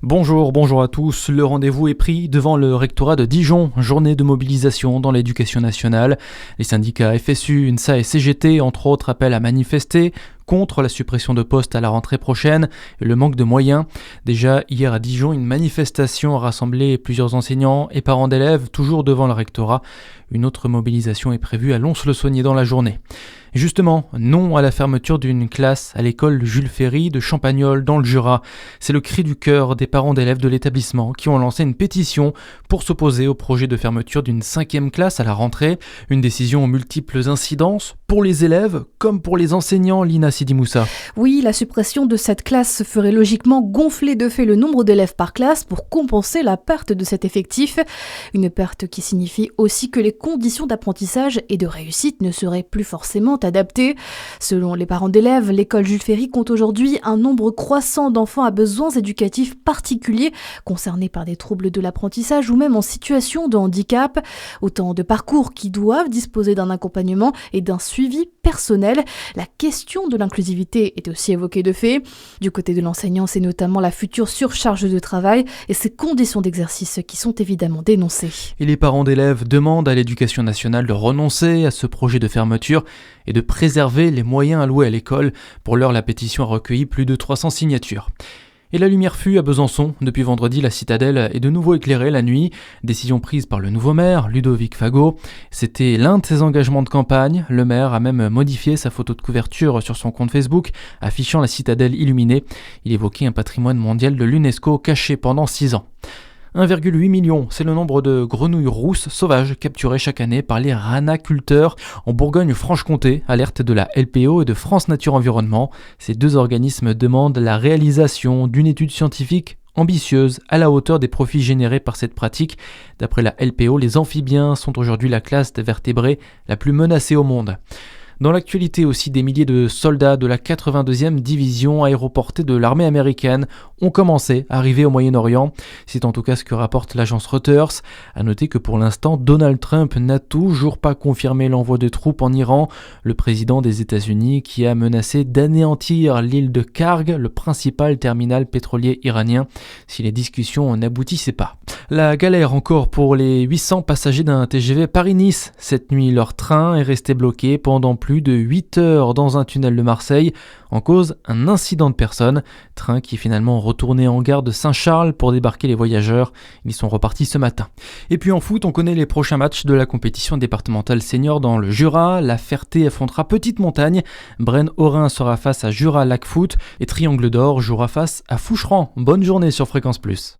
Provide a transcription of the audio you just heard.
Bonjour à tous. Le rendez-vous est pris devant le rectorat de Dijon, journée de mobilisation dans l'éducation nationale. Les syndicats FSU, UNSA et CGT, entre autres, appellent à manifester contre la suppression de postes à la rentrée prochaine et le manque de moyens. Déjà hier à Dijon, une manifestation a rassemblé plusieurs enseignants et parents d'élèves, toujours devant le rectorat. Une autre mobilisation est prévue à Lons-le-Saunier dans la journée. Et justement, non à la fermeture d'une classe à l'école Jules Ferry de Champagnole dans le Jura. C'est le cri du cœur des parents d'élèves de l'établissement qui ont lancé une pétition pour s'opposer au projet de fermeture d'une 5e classe à la rentrée. Une décision aux multiples incidences pour les élèves comme pour les enseignants, Lina Sidi Moussa. Oui, la suppression de cette classe ferait logiquement gonfler de fait le nombre d'élèves par classe pour compenser la perte de cet effectif. Une perte qui signifie aussi que les conditions d'apprentissage et de réussite ne seraient plus forcément adaptées. Selon les parents d'élèves, l'école Jules Ferry compte aujourd'hui un nombre croissant d'enfants à besoins éducatifs particuliers, concernés par des troubles de l'apprentissage ou même en situation de handicap. Autant de parcours qui doivent disposer d'un accompagnement et d'un suivi personnel. La question de l'inclusivité est aussi évoquée de fait. Du côté de l'enseignant, c'est notamment la future surcharge de travail et ses conditions d'exercice qui sont évidemment dénoncées. Et les parents d'élèves demandent à l'éducation nationale de renoncer à ce projet de fermeture et de préserver les moyens alloués à l'école. Pour l'heure, la pétition a recueilli plus de 300 signatures. Et la lumière fut à Besançon. Depuis vendredi, la citadelle est de nouveau éclairée la nuit. Décision prise par le nouveau maire, Ludovic Fagot. C'était l'un de ses engagements de campagne. Le maire a même modifié sa photo de couverture sur son compte Facebook, affichant la citadelle illuminée. Il évoquait un patrimoine mondial de l'UNESCO caché pendant 6 ans. 1,8 million, c'est le nombre de grenouilles rousses sauvages capturées chaque année par les ranaculteurs en Bourgogne-Franche-Comté, alerte de la LPO et de France Nature Environnement. Ces deux organismes demandent la réalisation d'une étude scientifique ambitieuse à la hauteur des profits générés par cette pratique. D'après la LPO, les amphibiens sont aujourd'hui la classe des vertébrés la plus menacée au monde. Dans l'actualité aussi, des milliers de soldats de la 82e division aéroportée de l'armée américaine ont commencé à arriver au Moyen-Orient. C'est en tout cas ce que rapporte l'agence Reuters. À noter que pour l'instant, Donald Trump n'a toujours pas confirmé l'envoi de troupes en Iran. Le président des États-Unis qui a menacé d'anéantir l'île de Karg, le principal terminal pétrolier iranien, si les discussions n'aboutissaient pas. La galère encore pour les 800 passagers d'un TGV Paris-Nice. Cette nuit, leur train est resté bloqué pendant plus de 8 heures dans un tunnel de Marseille. En cause, un incident de personne. Train qui est finalement retourné en gare de Saint-Charles pour débarquer les voyageurs. Ils sont repartis ce matin. Et puis en foot, on connaît les prochains matchs de la compétition départementale senior dans le Jura. La Ferté affrontera Petite Montagne. Braine-Aurin sera face à Jura Lac Foot. Et Triangle d'Or jouera face à Foucheran. Bonne journée sur Fréquence Plus.